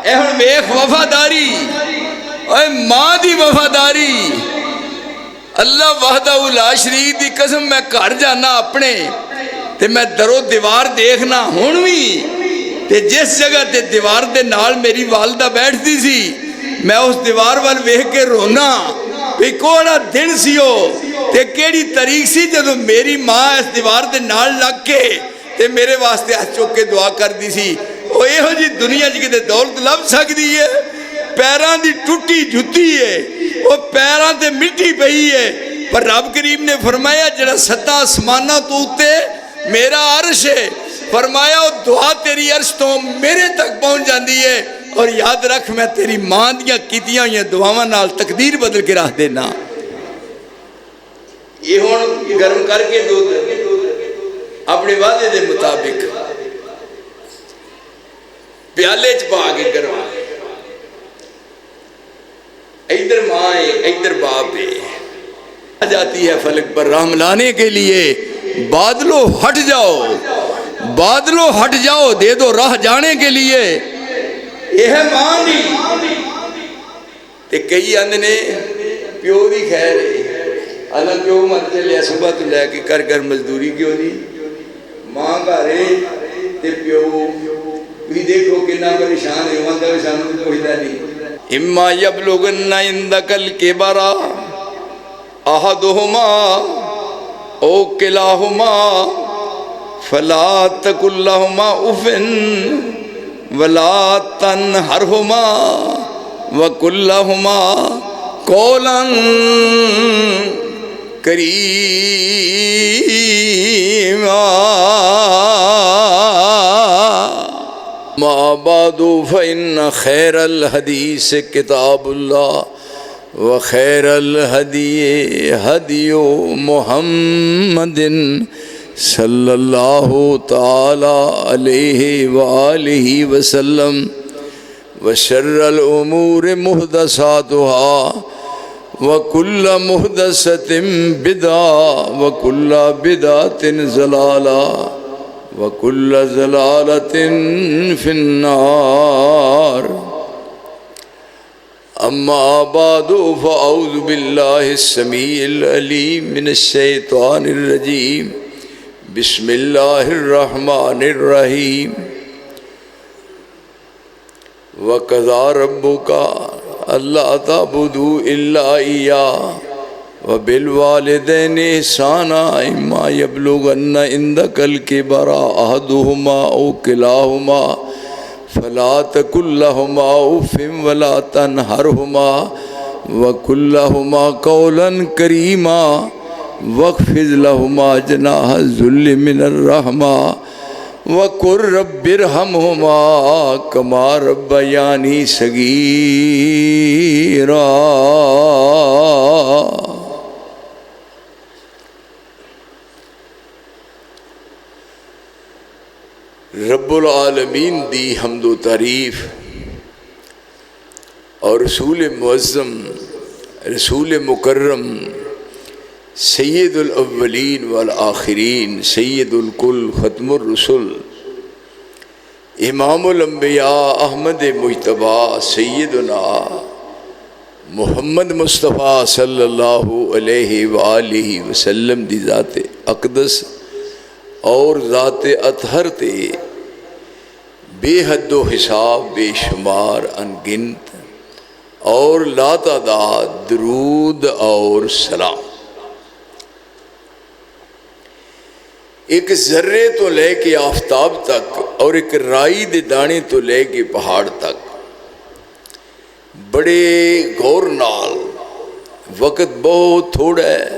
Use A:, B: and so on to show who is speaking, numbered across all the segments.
A: اے ہن ویکھ وفاداری، اے ماں دی وفاداری، اللہ وحدہ لا شریک دی قسم میں گھر جانا اپنے تے میں درو دیوار دیکھنا ہن بھی تے جس جگہ تے دیوار دے نال میری والدہ بیٹھتی سی میں اس دیوار وال ویکھ کے رونا بھی کوڑا دن سیو تے کیڑی تاریخ سی جدو میری ماں اس دیوار دے نال لگ کے تے میرے واسطے ہاتھ چوک کے دعا کر دی سی۔ او ایہو جی دنیا کتے دولت لب سکتی ہے؟ پیراں دی ٹوٹی جُتی ہے، وہ پیراں تے مٹی پئی ہے، پر رب کریم نے فرمایا جڑا ستا آسمانہ تو اتے میرا عرش ہے، فرمایا وہ دعا تیری عرش تو میرے تک پہنچ جاندی ہے، اور یاد رکھ میں تیری ماں دیاں کیتیاں ہوئیں دعاواں نال تقدیر بدل کے رکھ دینا۔ یہ ہون گرم کر کے دودھ اپنے وعدے دے مطابق پیالے چپا کے گرم، ادھر ماں ہے ادھر باپ ہے، جاتی ہے فلک پر رحم لانے کے لیے، بادلوں ہٹ جاؤ، بادلوں ہٹ جاؤ، دے دو راہ جانے کے لیے، یہ ہے ماں دی۔ تے کئی اندنے پیو دی خیر ہے، اللہ پیو مر چلیا صبح تو لے کے کر مزدوری کیوں نہیں، ماں کا رے تے پیو بھی دیکھو کنا پریشان ہے، وہاں تک شان کو پوچھتا نہیں۔ اما یبلغن عندک الکبر احدہما او کلاہما فلا تقل لہما اف ولا تنہرہما وقل لہما قولا کریما۔ ما بعد فإن خير الحديث كتاب الله وخير الهدي هدي محمد صلى الله تعالى عليه وآله وسلم وشر الأمور محدثاتها وكل محدثة بدعة وكل بدعة ضلالة وَكُلَّ زَلَالَةٍ فِي النَّارِ۔ أما بعد فأعوذ بالله السميع العليم من الشيطان الرجيم بسم الله الرحمن الرحيم وَقَضَى رَبُّكَ أَلَّا تَعْبُدُوا إِلَّا إِيَّاهُ وَبِالْوَالِدَيْنِ إِحْسَانًا إِمَّا يَبْلُغَنَّ عِندَكَ الْكِبَرَ أَحَدُهُمَا أَوْ كِلَاهُمَا فَلَا تَقُل لَّهُمَا أُفٍّ وَلَا تَنْهَرْهُمَا وَقُل لَّهُمَا قَوْلًا كَرِيمًا وَاخْفِضْ لَهُمَا جَنَاحَ الذُّلِّ مِنَ الرَّحْمَةِ وَقُل رَّبِّ ارْحَمْهُمَا كَمَا رَبَّيَانِي صَغِيرًا۔ رب العالمین دی حمد و تعریف اور رسول معظم رسول مکرم سید الاولین والآخرین سید الکل ختم الرسل امام الانبیاء احمد مجتبی سیدنا محمد مصطفیٰ صلی اللہ علیہ وآلہ وسلم دی ذات اقدس اور ذات اطہر تے بے حد و حساب بے شمار انگنت اور لا تعداد درود اور سلام ایک ذرے تو لے کے آفتاب تک اور ایک رائی دے دانے تو لے کے پہاڑ تک بڑے غور نال وقت بہت تھوڑا ہے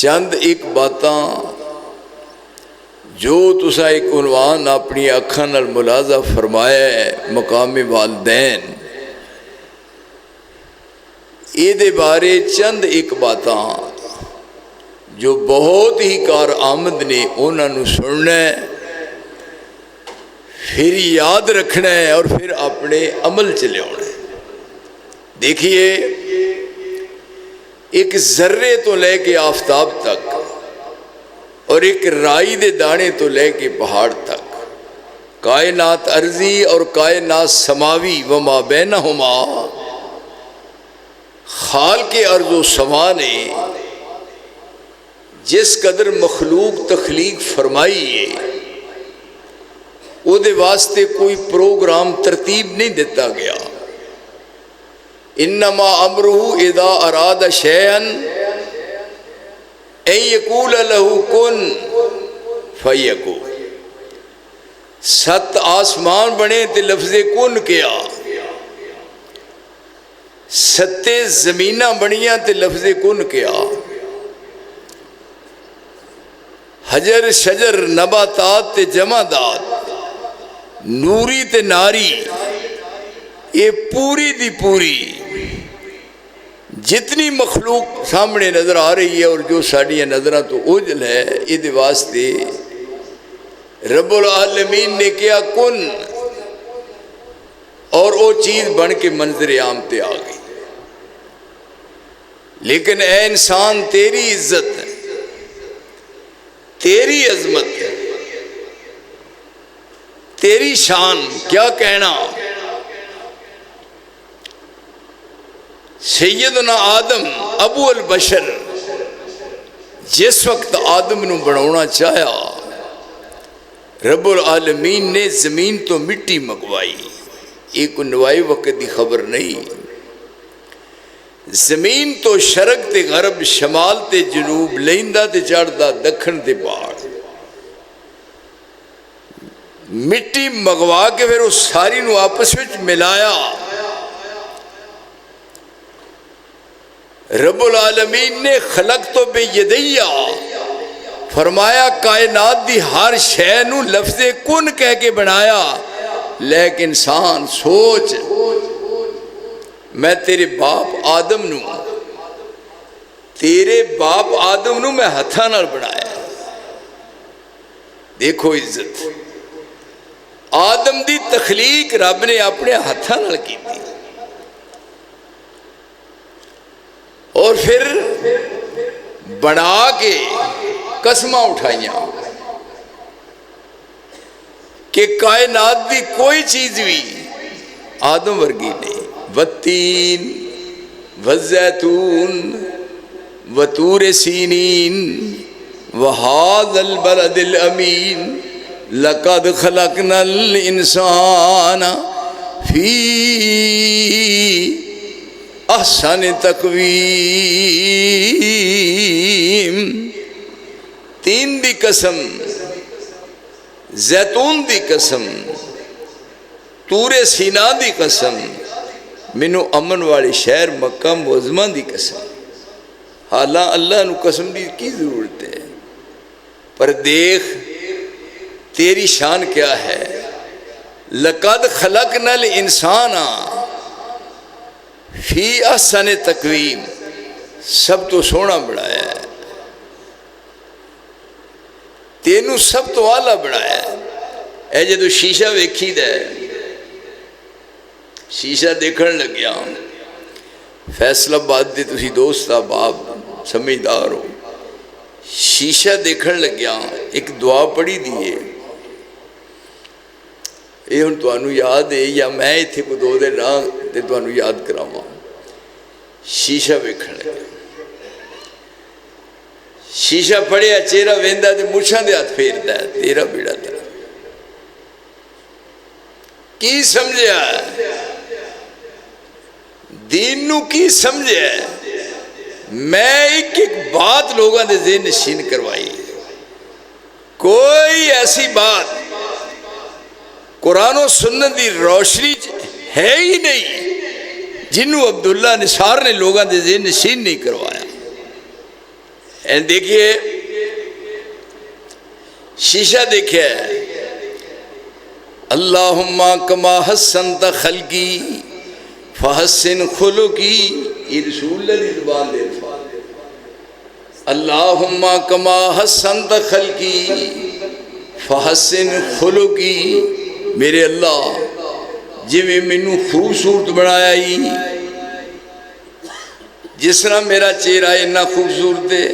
A: چند ایک باتاں جو تسا ایک عنوان اپنی اکھاں نال ملاحظہ فرمایا ہے مقام والدین اے دے بارے چند ایک باتاں جو بہت ہی کار آمد نے انہاں نو سننا ہے پھر یاد رکھنا ہے اور پھر اپنے عمل چ لیاونا ہے۔ دیکھیے ایک ذرے تو لے کے آفتاب تک اور ایک رائی دے دانے تو لے کے پہاڑ تک کائنات ارضی اور کائنات سماوی وما بینہما، خالق ارض و سما نے جس قدر مخلوق تخلیق فرمائی ہے وہ دے واسطے کوئی پروگرام ترتیب نہیں دیتا گیا. انما امرہ اذا اراد شیئا ان یقول لہ کن فیکون. 7 آسمان بنے تے لفظ کن کیا، 7 زمیناں بنیاں تے لفظ کن کیا، حجر شجر نباتات تے جمادات، نوری تے ناری، یہ پوری دی پوری جتنی مخلوق سامنے نظر آ رہی ہے اور جو ساڑیاں نظرہ تو اوجل ہے، یہ واسطے رب العالمین نے کیا کن، اور وہ چیز بن کے منظر عام تے آ گئی. لیکن اے انسان، تیری عزت ہے، تیری عظمت ہے، تیری شان کیا کہنا. سیدنا آدم ابو البشر جس وقت آدم نو بناونا چاہیا، رب العالمین نے زمین تو مٹی منگوائی. ایک نوائی وقت دی خبر نہیں. زمین تو شرق تے غرب، شمال تے جنوب، لیندہ تے چڑھدا، دکھن تے باڑ، مٹی منگوا کے پھر اس ساری نو آپس وچ ملایا. رب العالمین نے خلق تو بے یدیہ فرمایا، کائنات دی ہر شے نو لفظ کن کہہ کے بنایا. لیکن انسان سوچ، میں تیرے باپ آدم نو، تیرے باپ آدم نو میں ہتھاں نال بنایا. دیکھو عزت، آدم دی تخلیق رب نے اپنے ہتھاں نال کی تھی، اور پھر بنا کے قسماں اٹھائیاں کہ کائنات دی کوئی چیز بھی آدم ورگی نہیں. والتین والزیتون وطور سینین وہذا البلد الامین لقد خلقنا الانسان فی احسن تقویم. 3 دی قسم، زیتون دی قسم، طور سینا دی قسم، منو امن والی شہر مکہ معظمہ دی قسم. حالاں اللہ نو قسم دی کی ضرورت ہے، پر دیکھ تیری شان کیا ہے. لقد خلقنا الانسان فی احسن تقویم، سب تو سونا بنایا ہے، تینوں سب تو آلہ بنایا ہے. اے جدو شیشہ ویکھی دے، شیشہ دیکھن لگیا، فیصلہ بات دے تسی دوست آپ سمجھدار ہو، شیشہ دیکھن لگیا ایک دعا پڑھی دیئے. یہ ہن توانو یاد ہے یا میں اتھے کو 2 دن راہ تے توانو یاد کراواں. شیشہ ویکھن لگیا، شیشہ پڑھیا، چہرہ ویندا تے مچھاں دے ہاتھ پھیردا ہے. تیرا بیڑا تھا کی سمجھیا دین نو، کی سمجھیا. میں ایک بات لوگاں دے ذہن نشین کروائی، کوئی ایسی بات قرآن و سنت دی روشنی ہے ہی نہیں جنہوں عبداللہ نثار نے لوگاں دے ذہن نشین نہیں کروایا. دیکھئے شیشہ دیکھے، اللہم کما حسنت خلقی فحسن خلقی، یہ رسول اللہ دی زبان دے الفاظ. اللہم کما حسنت خلقی فحسن خلقی، میرے اللہ جی میں منو خوبصورت بنایا ہی، جس طرح میرا چہرہ اتنا خوبصورت ہے،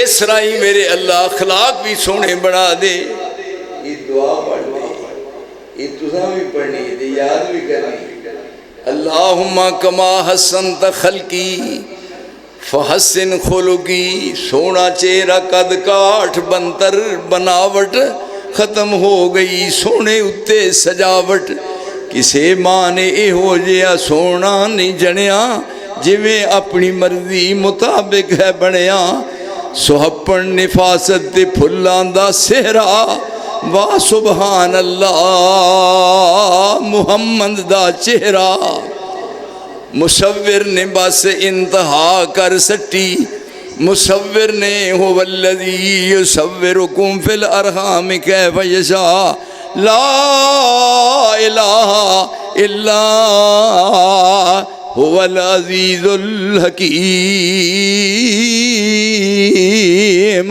A: اس طرح ہی میرے اللہ اخلاق بھی سونے بنا دے. یہ دعا پڑھ دے، یہ تساں بھی پڑھنی تے یاد بھی کرنی۔ اللہم کما حسنت خلقی فحسن خلقی، سونا چہرہ قد کاٹھ بنتر بناوٹ ختم ہو گئی، سونے اتے سجاوٹ کسے ماں نے اے ہو جیا سونا نہیں جنیا، جویں اپنی مرضی مطابق ہے بنیا، سہپن نفاست تے پھلاں دا سہرا، واہ سبحان اللہ محمد دا چہرہ، مصور نے بس انتہا کر سٹی، مصور نے هو الذی یصورکم فی الارحام کیف یشاء، لا الہ الا هو العزیز الحکیم،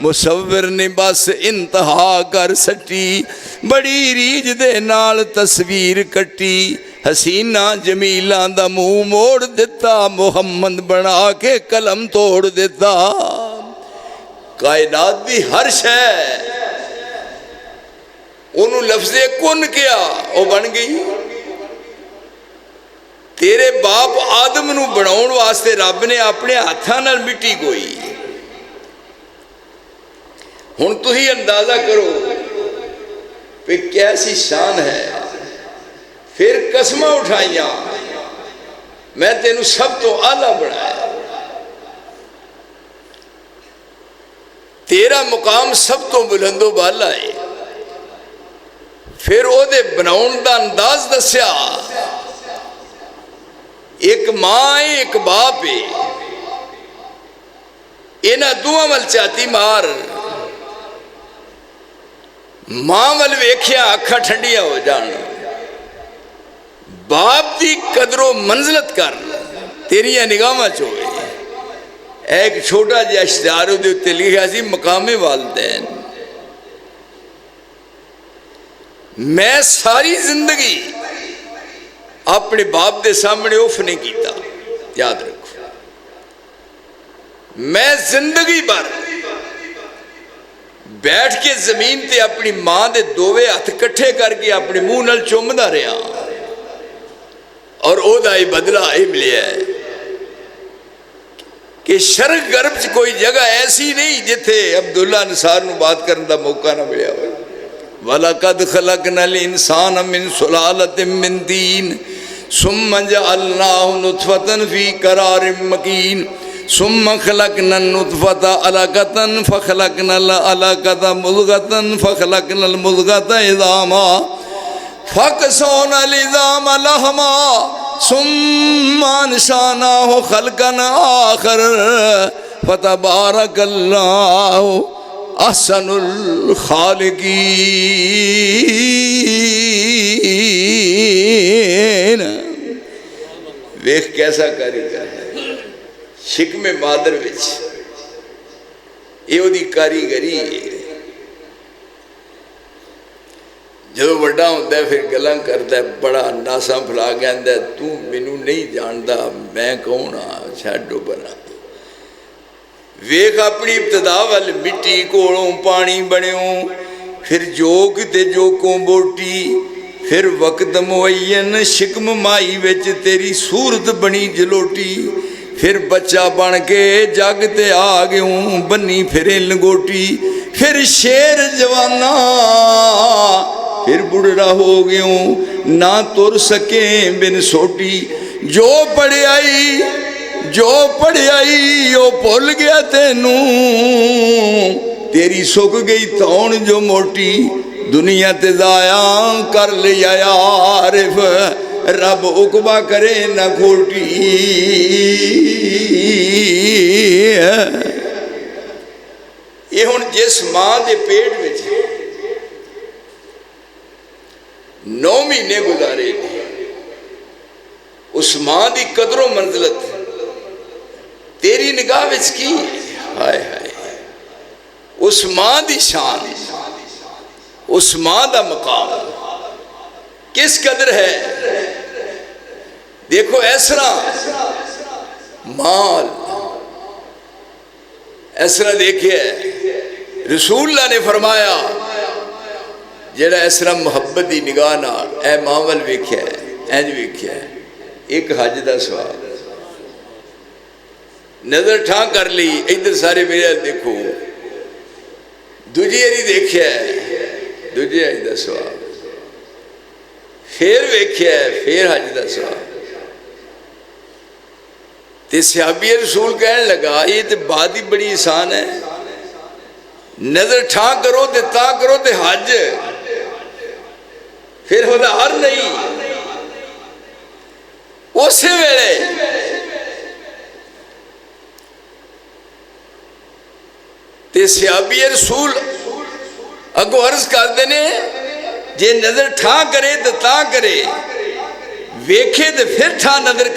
A: مصور نے بس انتہا کر سٹی، بڑی ریج دے نال تصویر کٹی، حسینہ جمیلہ دا منہ موڑ دیتا، محمد بنا کے قلم توڑ دیتا، کائنات دی ہر شے انہوں لفظ کن کیا وہ بن گئی۔ تیرے باپ آدم نو بناؤن واسطے رب نے اپنے ہاتھاں نال مٹی کوئی، ہن تو ہی اندازہ کرو کہ کیسی شان ہے، پھر قسمہ اٹھائیاں میں تینوں سب تو اعلیٰ بنایا، تیرا مقام سب تو بلند و بالا ہے، پھر او دے بناؤن دا انداز دسیا، ایک ماں ہے ایک باپ ہے، اینا دعا مل چاہتی مار، ماں مل ویکھیا اکھا ٹھنڈیا ہو جان، باپ دی قدر و منزلت کر تیریاں نگاہاں چوئے۔ ایک چھوٹا جا اشتہاروں دے اتے لکھا سی مقام والدین، میں ساری زندگی اپنے باپ دے سامنے اوف نہیں کیتا، یاد رکھو، میں زندگی بھر بیٹھ کے زمین تے اپنی ماں دے دووے ہاتھ کٹھے کر کے اپنے منہ نال چومدا رہا، اور او دا ہی بدلہ ہی ملیا ہے کہ شرق غرب چ کوئی جگہ ایسی نہیں جتھے عبداللہ نثار نو بات کرنے دا موقع نہ ملیا ہوئے۔ وَلَقَدْ خَلَقْنَا الْإِنسَانَ مِنْ سُلَالَةٍ مِّن طِينٍ ثُمَّ جَعَلْنَاهُ نُطْفَةً فِي قَرَارٍ مَّكِينٍ ثُمَّ خَلَقْنَا النُّطْفَةَ عَلَقَةً فَخَلَقْنَا الْعَلَقَةَ مُضْغَةً فَخَلَقْنَا الْمُضْغَةَ عِظَامًا فَكَسَوْنَا الْعِظَامَ لَحْمًا ثُمَّ أَنشَأْنَاهُ خَلْقًا آخَرَ فَتَبَارَكَ اللَّهُ احسن الخالقین۔ ویخ کیسا کاریگر ہے، شکم مادر وچ یہ دی کاریگری ہے، جو بڑا ہوتا ہے پھر گلاں کرتا ہے، بڑا ناساں پھلا کہندا ہے تو مینوں نہیں جاندا میں کون ہاں، چھڈو بنا۔ ویخ اپنی ابتدا وال مٹی کوڑوں پانی بنیوں، پھر جوک تے جوکوں بوٹی، پھر وقت معین شکم مائی وچ تیری صورت بنی جلوٹی، پھر بچہ بن کے جگ تے آ گیوں بنی پھر لنگوٹی، پھر شیر جوانا پھر بڑھڑا ہو گیوں نہ تر سکیں بن سوٹی، جو پڑھائی وہ بھول گیا تینوں، تیری سک گئی تون جو موٹی، دنیا تے ضائع کر لیا عارف، رب عقبہ کرے نہ کھوٹی۔ یہ ہن جس ماں دے پیٹ وچ 9 مہینے گزارے اس ماں دی قدر و منزلت تیری نگاہ وچ کی، ہائے ہائے، اس ماں دی شان، اس ماں دا مقام کس قدر ہے۔ دیکھو ایسرا مال، ایسرا دیکھئے رسول اللہ نے فرمایا ਜਿਹੜਾ ਇਸ ਤਰ੍ਹਾਂ ਮੁਹੱਬਤ ਦੀ ਨਿਗਾਹ ਨਾਲ ਇਹ ਮਾਂ ਵੱਲ ਵੇਖਿਆ, ਇੰਜ ਵੇਖਿਆ, ਇੱਕ ਹੱਜ ਦਾ ਸਵਾਬ। ਨਜ਼ਰ ਠਾਂ ਕਰ ਲਈ, ਇੱਧਰ ਸਾਰੇ ਮੇਰੇ ਵੱਲ ਦੇਖੋ, ਦੂਜੀ ਵਾਰੀ ਦੇਖਿਆ, ਦੂਜੇ ਹੱਜ ਦਾ ਸਵਾਬ। ਫਿਰ ਵੇਖਿਆ, ਫਿਰ ਹੱਜ ਦਾ ਸਵਾਬ। ਤੇ ਸਹਾਬੀ ਰਸੂਲ ਕਹਿਣ ਲਗਾ, ਇਹ ਤੇ ਬਾਤ ਹੀ ਬੜੀ ਆਸਾਨ ਹੈ, ਨਜ਼ਰ ਠਾਂ ਕਰੋ ਤੇ ਤਾਂ ਕਰੋ ਤੇ ਹੱਜ, ਫਿਰ ਉਹਦਾ ਹਰ ਨਹੀਂ। ਉਸੇ ਵੇਲੇ ਤੇ ਸਹਾਬੀ ਰਸੂਲ ਅੱਗੋਂ ਅਰਜ਼ ਕਰਦੇ ਨੇ, ਜੇ ਨਜ਼ਰ ਠਾਂ ਕਰੇ ਤੇ ਤਾਂ ਕਰੇ, ਵੇਖੇ ਤੇ ਫਿਰ ਠਾਂ ਨਜ਼ਰ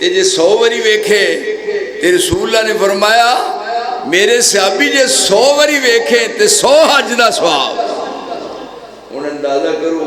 A: ਤੇ ਜੇ 100 ਵਾਰੀ ਵੇਖੇ ਤੇ ਰਸੂਲਾਂ ਨੇ ਫਰਮਾਇਆ, ਮੇਰੇ ਸਹਾਬੀ ਜੇ 100 ਵਾਰੀ ਵੇਖੇ ਤੇ 100 ਹੱਜ ਦਾ ਸਵਾਬ। ਹੁਣ ਅੰਦਾਜ਼ਾ ਕਰੋ,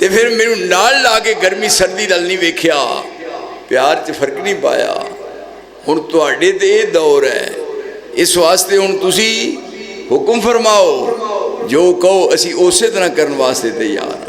A: ਤੇ ਫਿਰ ਮੈਨੂੰ ਨਾਲ ਲਾ ਕੇ ਗਰਮੀ ਸਰਦੀ ਨਾਲ ਨਹੀਂ ਵੇਖਿਆ, ਪਿਆਰ 'ਚ ਫਰਕ ਨਹੀਂ ਪਾਇਆ। ਹੁਣ ਤੁਹਾਡੇ ਤੇ ਇਹ ਦੌਰ ਹੈ, ਇਸ ਵਾਸਤੇ ਹੁਣ ਤੁਸੀਂ ਹੁਕਮ ਫਰਮਾਓ, ਜੋ ਕਹੋ ਅਸੀਂ ਉਸੇ ਤਰ੍ਹਾਂ ਕਰਨ ਵਾਸਤੇ ਤਿਆਰ ਹਾਂ।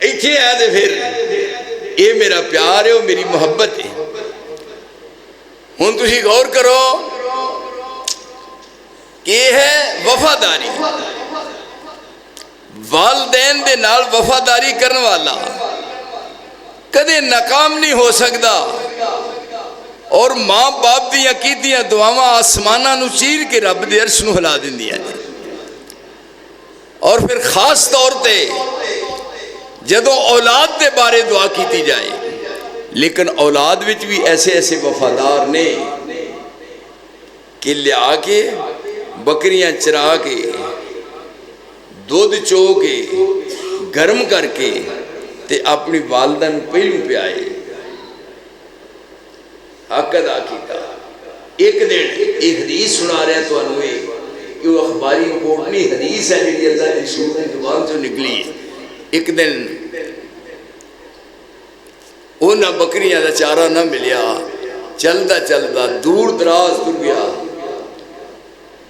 A: ایتھے ہے تے پھر یہ میرا پیار ہے وہ میری محبت ہے ہن تسی غور کرو کہ یہ ہے وفاداری والدین دے نال وفاداری کرنے والا کدے ناکام نہیں ہو سکتا اور ماں باپ دیاں کیتیاں دعاواں آسماناں نو چیر کے رب دے عرش نو ہلا دیندیاں نے اور پھر خاص طور تے جدوں اولاد دے بارے دعا کیتی جائے لیکن اولاد وچ بھی ایسے ایسے وفادار نے کہ لیا کے بکریاں چرا کے دودھ چو کے گرم کر کے تے اپنی والدہ نو پہلو پہ آئے حق ادا کیتا ایک دن ایک حدیث سنا رہا ہے تو انوے کہ وہ اخباری رپورٹ نہیں حدیث ہے جی اللہ کی رسول کی زبان سے نکلی ہے ایک دن وہ نہ بکریاں دا چارہ نہ ملیا چلدا چلدا دور دراز تر گیا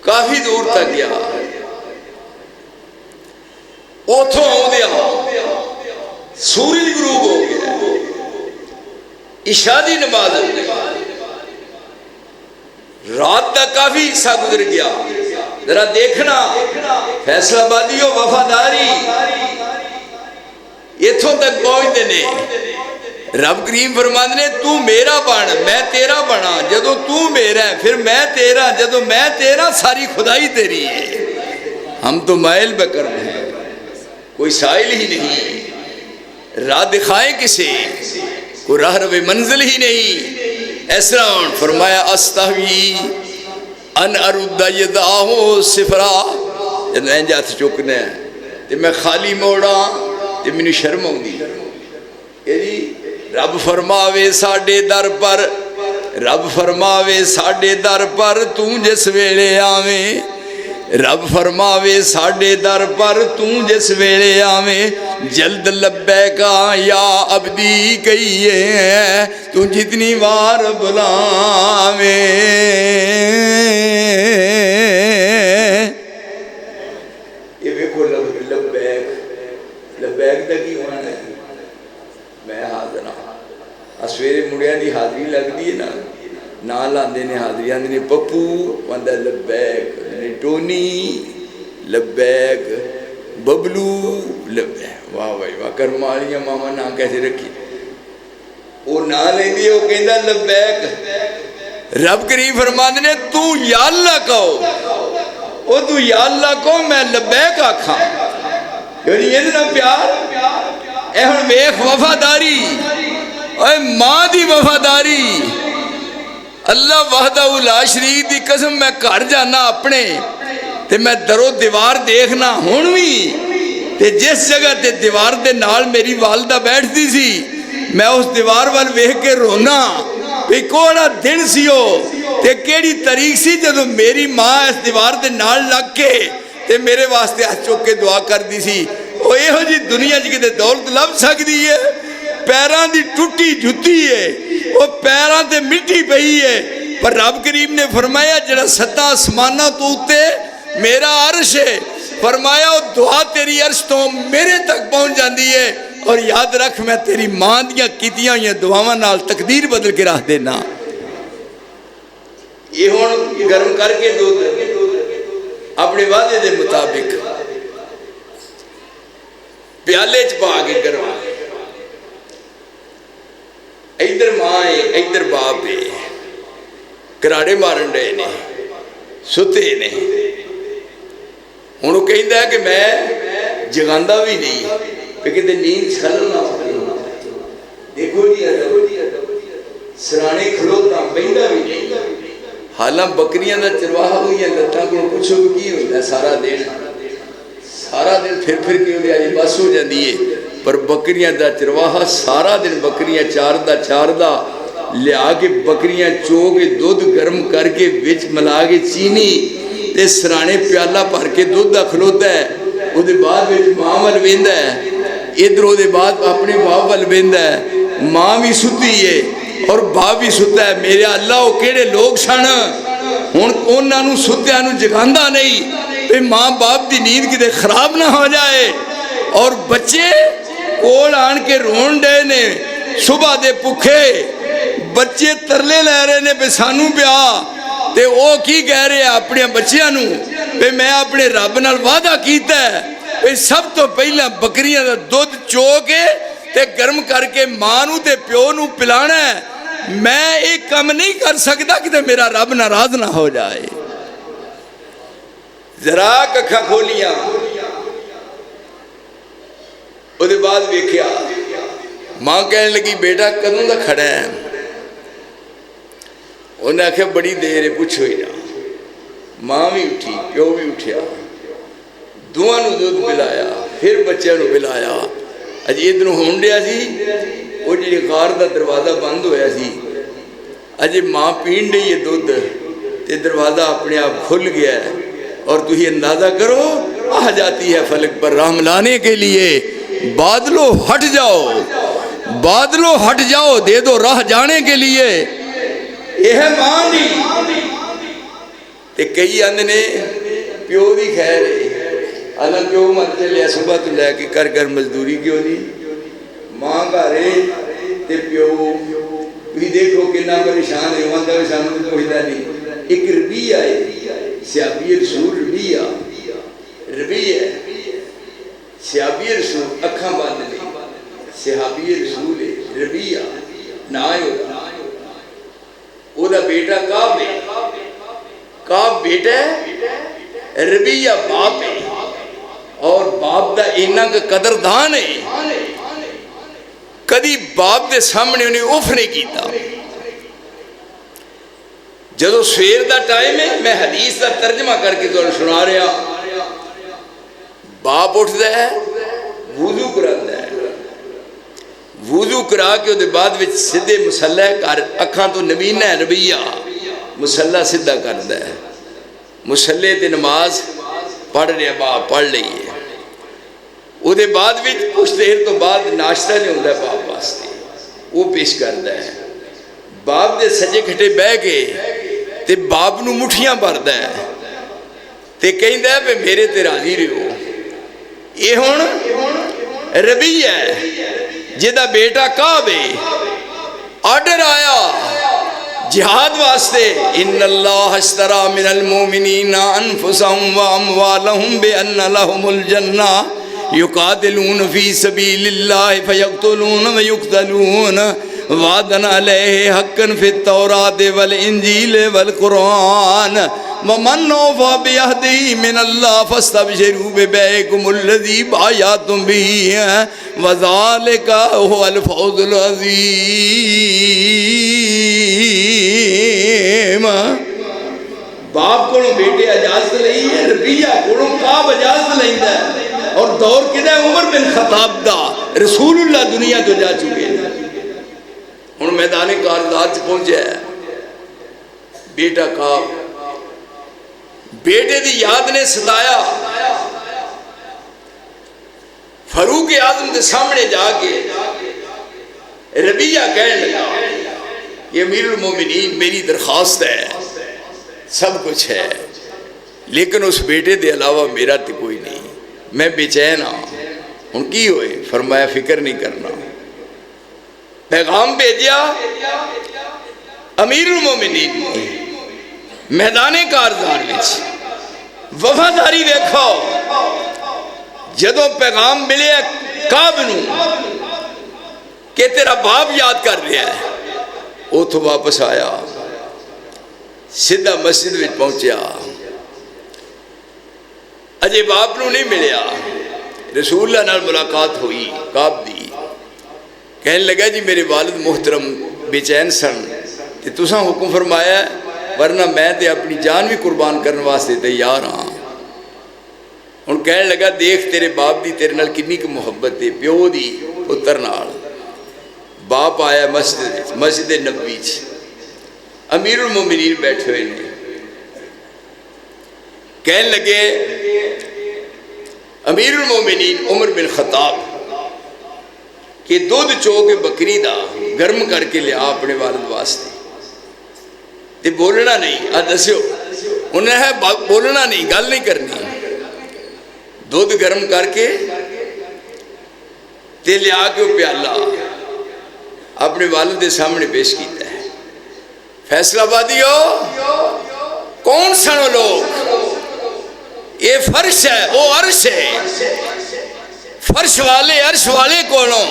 A: کافی دور تک گیا اوتھوں آؤندیا سورج غروب ہو گیا عشاء دی نماز رات دا کافی حصہ گزر گیا ذرا دیکھنا فیصلہ آبادی ہو وفاداری ایتھوں تک پہنچتے نے رب کریم فرماندے نے تو میرا بن میں تیرا بنا جدو تو میرا ہے پھر میں تیرا جدو میں تیرا ساری خدائی تیری ہے ہم تو مائل بکر ہیں کوئی سائل ہی نہیں راہ دکھائیں کسے کوئی راہ رو منزل ہی نہیں ایسا فرمایا استحوی ان ارد یداہو صفرا جب میں جات چکنا ہے تو میں خالی موڑا تو میں شرم ہوں گی رب فرماوے ساڑھے در پر رب فرماوے ساڑھے در پر تو جس ویلے آویں رب فرماوے ساڑھے در پر تو جس ویلے آویں جلد لبیکا یا عبدی کہیے تو جتنی بار بلاویں یہ دیکھو لبیک لبیک تک ہی ہونا ہے میں حاضر ہوں سویرے مڑیاں دی حاضری لگ دی ہے نا لاندے نے حاضری آندے نے پپو وندہ لبیک ٹونی لبیک ببلو لبیک واہ واہ واہ کرمالیاں ماما نا کیسے رکھی وہ نا لیں دی وہ کہندہ لبیک رب کریم فرماندے نے تو یا اللہ کہو وہ تو یا اللہ کہو میں لبیک آکھاں یعنی یہ دینا پیار اے ہن ویخ وفاداری اے ماں دی وفاداری اللہ وحدہ لا شریک دی قسم میں گھر جانا اپنے تے میں درو دیوار دیکھنا ہون بھی تے جس جگہ تے دیوار دے نال میری والدہ بیٹھ دی سی میں اس دیوار وال ویکھ کے رونا بھی کوڑا دن سیو تے کیڑی تاریخ سی جدو میری ماں اس دیوار دے نال لگ کے تے میرے واسطے ہاتھ چوک کے دعا کر دی سی وہ یہ ہو جی دنیا جی کے دولت لب سکتی ہے پیران دی ٹوٹی جھتی ہے وہ پیران تے مٹی پئی ہے پر رب کریم نے فرمایا جڑا ستا آسمانہ تو اتے میرا عرش ہے فرمایا وہ دعا تیری عرش تو میرے تک پہنچ جاندی ہے اور یاد رکھ میں تیری ماں دیاں کیتیاں یہ دعاواں نال تقدیر بدل کے راہ دینا یہ ہون گرم کر کے دو اپنے وعدے دے مطابق پیالے چپا کے گرم ادھر ماں ہے ادھر باپ ہے کراڑے مارن رہے نے ستے نے انہوں کہندہ ہے کہ میں جگاندہ بھی نہیں کہ نیند چھلنا دیکھو جی سرانے کھلوتا بہندہ بھی نہیں حالاں بکریاں دا چرواہا ہوئی ہے لٹا کو پوچھو کی ہوتا ہے سارا دن پھر کے ہوئی آجی بس ہو جاندی ہے پر بکریاں دا چرواہا سارا دن بکریاں چاردہ لیا کے بکریاں چو کے دودھ گرم کر کے وچ ملا کے چینی تے سرانے پیالہ پھر کے دودھ دا کھلوتا ہے او دے بعد وچ ماں ول ویندا ہے ادھر او دے بعد اپنے باپ ول ویندا ہے ماں بھی ستی ہے اور باپ بھی ستا ہے میرے اللہ وہ کیڑے لوگ سن ہن انہاں نوں ستیاں نوں جگاندا نہیں تے ماں باپ دی نیند کتے خراب نہ ہو جائے اور بچے کول آن کے رون ڈے نے صبح دے پکھے بچے ترلے لے رہے نے بے سانو پیا تے او کی کہہ رہے اپنے بچیاں نو بے میں اپنے رب نال وعدہ کیتا ہے بے سب تو پہلا بکریاں دا دودھ چو کے تے گرم کر کے ماں نو تے پیو نو پلانا ہے میں ایک کم نہیں کر سکتا کہ میرا رب ناراض نہ ہو جائے ذرا ککھا کھولیاں او دے بعد ویکھیا ماں کہنے لگی بیٹا کدوں دا کھڑا ہے انہیں آکھا بڑی دیر ہے پوچھو ہی نہ ماں بھی اٹھی پیو بھی اٹھیا دعا نو دودھ پلایا پھر بچے نو پلایا اج ادھروں ہونڈیا سی وہ جی غار دا دروازہ بند ہویا سی اج ماں پین رہی ہے دودھ تے دروازہ اپنے آپ کھل گیا ہے اور تو ہی اندازہ کرو آ جاتی ہے فلک پر رحم لانے کے لیے بادلو ہٹ جاؤ بادلو ہٹ جاؤ دے دو راہ جانے کے لیے یہ ہے ماں دی تے کئی آندھنے پیو دی خیر ہے اللہ پیو مر چلیا صبح تو لے کے کر مزدوری کیوں نہیں ماں کا رے تے پیو بھی دیکھو کنا پریشان ہے وہاں بھی سانو تو پوچھتا نہیں ایک ربیہ ہے سیابی رسول ربیہ ہے سیابی رسول اکھاں بند نہیں صحابی رسول ہے ربیہ نہ ہوتا او دا بیٹا کعب ہے کعب بیٹا ہے ربیہ باپ ہے اور باپ دا اینا کا قدردان ہے کدی باپ دے سامنے انہیں اف نہیں کیتا جدو سویر دا ٹائم ہے میں حدیث دا ترجمہ کر کے تو سنا رہا باپ اٹھ دا ہے وضو کرد ہے وضو کرا کے دے بعد وچ سدھے مسلح کر اکھاں تو نبینا ہے ربیہ مسلح سدھا کرد ہے مسلح تے نماز پڑھ رہے باپ پڑھ لئیے او دے بعد وچ کچھ دیر تو بعد ناشتہ نہیں ہوتا ہے باپ واسطے وہ پیش کردا ہے باپ دے سجے کھٹے بہ کے تے باپ نو مٹھیاں بھردا ہے تے کہندا ہے کہ میرے تے راضی رہو یہ ہن ربیہ ہے جدا بیٹا کعب ہے آرڈر آیا جہاد واسطے ان اللہ اشترا من المومنین انفسهم واموالهم بان لهم الجنہ یقاتلون فی سبیل اللہ فیقتلون ویقتلون وعدن علیہ حقا فی التوراۃ والانجیل والقرآن ومن اوفی بعہدہ من اللہ فاستبشروا ببیعکم الذی بایعتم بہ وذالک هو الفوز العظیم باپ کو بیٹے اجازت لئی ہے ربیہ کو کعب اجازت لیندا ہے اور دور کدھا ہے عمر بن خطاب دا رسول اللہ دنیا تو جا چکے ہیں ہن میدان کارزار سے پہنچے ہے بیٹا کعب بیٹے دی یاد نے ستایا فاروق اعظم دے سامنے جا کے ربیہ کہنے لگا یہ امیر المومنین میری درخواست ہے سب کچھ ہے لیکن اس بیٹے دے علاوہ میرا تو کوئی نہیں میں بے چین ہاں ان کی ہوئے فرمایا فکر نہیں کرنا پیغام بھیجیا امیر المومنین میدان کارزار وچ وفاداری دیکھو جدوں پیغام ملے کعب نو کہ تیرا باپ یاد کر رہا ہے وہ تو واپس آیا سیدھا مسجد وچ پہنچیا اجے باپ نو نہیں ملیا رسول اللہ نال ملاقات ہوئی کعب دی کہنے لگا جی میرے والد محترم بے چین سن کہ تساں حکم فرمایا ہے ورنہ میں تے اپنی جان بھی قربان کرنے واسطے تیار ہاں ہن کہنے لگا دیکھ تیرے باپ دی تیرے نال کنی کی محبت ہے پیو دی پتر نال باپ آیا مسجد نبوی چ امیر المومنین بیٹھے ہوئے نے کہنے لگے امیر المومنین عمر بن خطاب کہ دودھ چوکے بکری دا گرم کر کے لیا اپنے والد واسطے تے بولنا نہیں دسیو انہیں ہے بولنا نہیں گل نہیں کرنی دودھ گرم کر کے تے لیا کے وہ پیالہ اپنے والد کے سامنے پیش کیتا ہے. فیصل آبادیو کون سن وہ لوگ؟ یہ فرش ہے، وہ عرش ہے. فرش والے عرش والے کولوں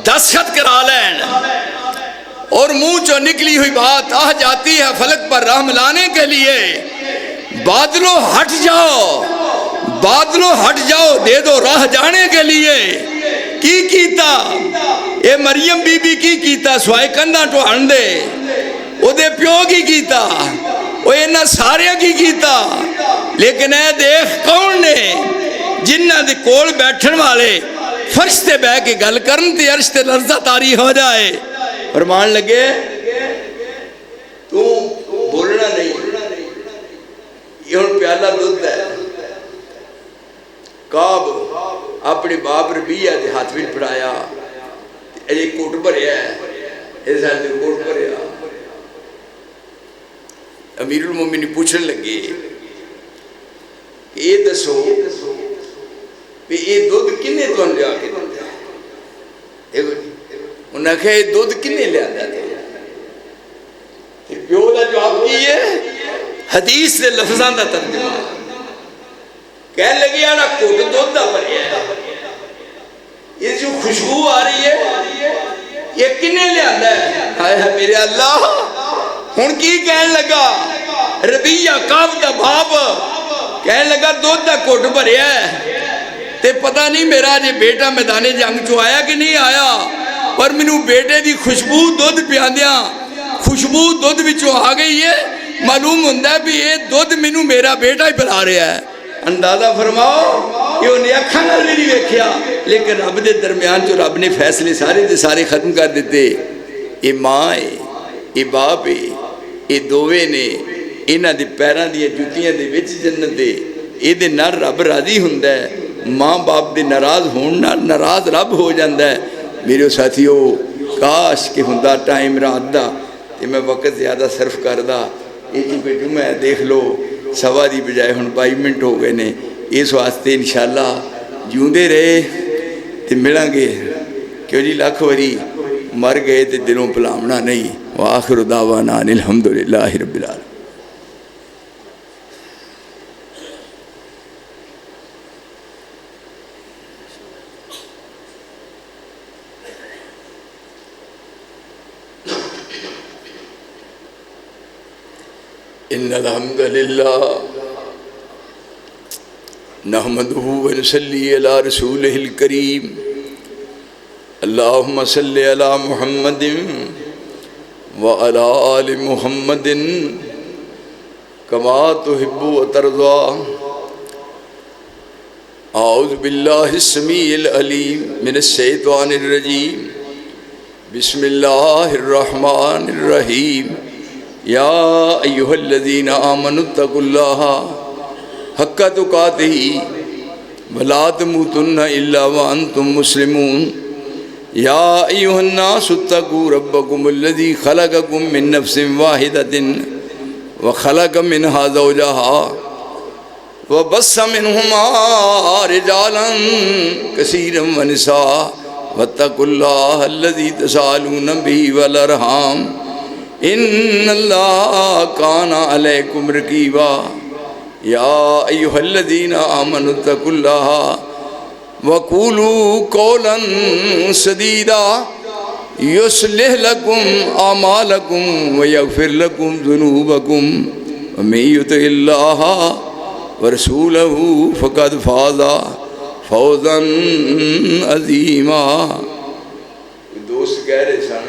A: دستخط کرا لین اور منہ چو نکلی ہوئی بات آ جاتی ہے فلک پر رحم لانے کے لیے. بادلوں ہٹ جاؤ، بادلوں ہٹ جاؤ، دے دو راہ جانے کے لیے. کی کیتا اے مریم بی بی کی کیتا سوائے کندھا تو ہن دے. او دے پیو کی کیتا، او انہاں سارے کی کیتا. لیکن اے دیکھ کون نے جنہ دے کول بیٹھن والے فرش تے بہ کے گل کرن تے عرش تے لرزہ طاری ہو جائے. فرمان لگے تو بولنا نہیں، یہ ہن پیالہ دودھ ہے. کعب اپنے باپ ربیہ دے ہاتھ میں پڑھایا، ایک کوٹ بھریا ہے، اس ہاتھ میں کوٹ بھریا. امیر المومنین پوچھنے لگے یہ دسو کہ یہ دودھ کنے تو لیا کے دیتا ہے؟ انہوں نے کہا یہ دودھ کنے لیا دیتا ہے؟ پیو دا جواب کی ہے حدیث سے لفظاں دا ترجمہ. کہنے لگے یارا کوٹ دودھ دا پر ہے، یہ جو خوشبو آ رہی ہے یہ کنے لیا ہے؟ آئے میرے اللہ ہن کی کہنے لگا؟ ربیہ کعب دا باپ کہنے لگا دودھ دا کوٹ بھریا ہے تے پتہ نہیں میرا جے بیٹا میدان جنگ چو آیا کہ نہیں آیا، پر منو بیٹے دی خوشبو دودھ پیاندیاں خوشبو دودھ وچوں آ گئی ہے. معلوم ہوندہ ہے بھی یہ دودھ منو میرا بیٹا ہی پلا رہا ہے. اندازہ فرماؤ کہ انہیں اکھاں نال نہیں ویکھیا، لیکن رب دے درمیان جو رب نے فیصلے سارے دے سارے ختم کر دیتے. اے ماں ہے، اے باپ ہے، اے دووے نے، انہاں دے پیراں دی جوتیاں دے وچ جنت دے. اے دے نال رب راضی ہوندا ہے. ماں باپ دے ناراض ہون نال ناراض رب ہو جاندا ہے. میرے ساتھیو کاش کہ ہوندا ٹائم رات دا تے میں وقت زیادہ صرف کردا. یہ چونکہ جمعہ دیکھ لو سوا دی بجائے ہن 22 منٹ ہو گئے نے. اس واسطے انشاءاللہ جیوندے رہے تے ملاں گے. کیوں جی لاکھ وری مر گئے تے دلوں پلامنا نہیں. وآخر دعوانا ان الحمدللہ رب العالمین. ان الحمد للہ نحمدہ ونصلی علی رسولہ الکریم. اللہم صلی علی محمد وعلی آل محمد کما تحب و ترضا. اعوذ باللہ السمیع العلیم من الشیطان الرجیم. بسم اللہ الرحمن الرحیم. یا ایہا الذین آمنوا اتقوا اللہ حق تقاتہ ولا تموتن الا وانتم مسلمون. یا ایہا الناس اتقوا ربکم الذی خلقکم من نفس واحدۃ وخلق منہا زوجہا وبث منہما رجالا کثیرا ونساء واتقوا اللہ الذی تساءلون بہ والارحام ان اللہ کان علیکم رقیبا. یا ایہا الذین آمنوا اتقوا اللہ وقولوا قولا سدیدا یصلح لکم اعمالکم ویغفر لکم ذنوبکم ومن یطع اللہ ورسولہ فقد فاز فوزا عظیما. دوست کہہ رہے سن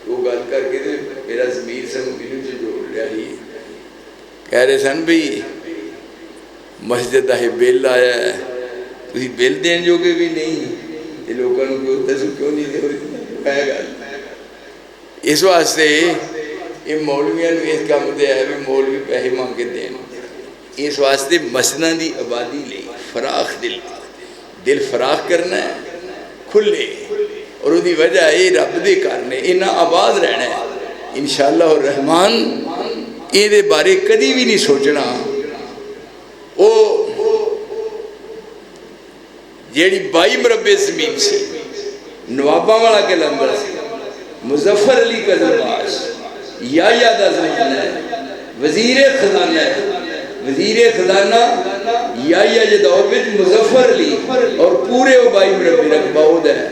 A: وہ گل کر کے میرا ضمیر سے مبینوں سے جوڑ لیا ہی. کہہ رہے سن بھی مسجد دا بل آیا ہے تسی بل دین جو کہ بھی نہیں یہ لوگوں کو دسو کیوں نہیں دے گا. اس واسطے یہ مولویاں اس کام دے ہے بھی مولوی پیسے مانگ کے دین. اس واسطے مسجداں دی آبادی لئی فراخ دل فراخ کرنا ہے کھلے اور وہ دی وجہ ہے رب دے کرنے انہاں آباد رہنا ہے انشاءاللہ الرحمن. یہ دے بارے کدی بھی نہیں سوچنا. وہ جیڑی 22 مربع زمین سی نواباں والا کلندر سی مظفر علی قزلباش یحییٰ دا زمانہ ہے وزیر خزانہ ہے وزیر خزانہ یحییٰ جے دور وچ مظفر علی اور پورے 22 مربع رقبہ اود ہے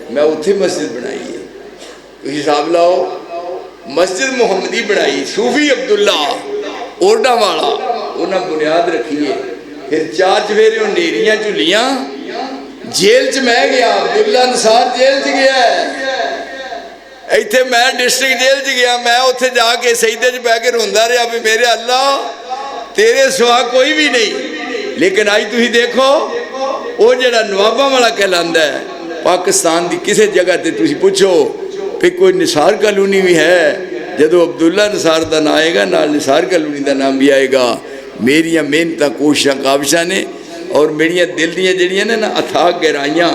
A: میں اتھے مسجد بنائی ہے حساب لاؤ مسجد محمدی بنائی صوفی عبداللہ اوڈا والا انہاں بنیاد رکھی ہے پھر 4 چفیرے نیریاں چلیاں جیل چ میں گیا عبداللہ نثار جیل چ گیا ہے ایتھے میں ڈسٹرکٹ جیل چ گیا میں اتھے جا کے سجدے چ بیٹھ کے روندا رہا بھی میرے اللہ تیرے سوا کوئی بھی نہیں لیکن آج تسی دیکھو وہ جڑا نواباں والا کہلاندا ہے پاکستان دی کسے جگہ تے تسی پوچھو کہ کوئی نثار کالونی بھی ہے جدو عبداللہ نثار دا نام آئے گا نال نثار کالونی دا نام بھی آئے گا میریاں محنتاں کوششاں کاوشاں نے اور میریاں دل دیاں جڑیاں نے نا اتھاک گہرائیاں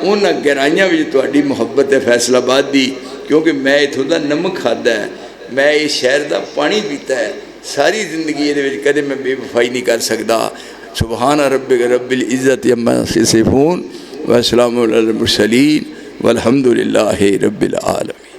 A: انہاں گہرائیاں وچ تہاڈی محبت ہے فیصل آباد دی کیونکہ میں اتھوں دا نمک کھادا ہے میں اس شہر دا پانی پیتا ہے ساری زندگی یہ وچ کدے میں بے وفائی نہیں کر سکدا سبحان ربک رب العزت عما یصفون والسلام علی المرسلین والحمد للہ رب العالمین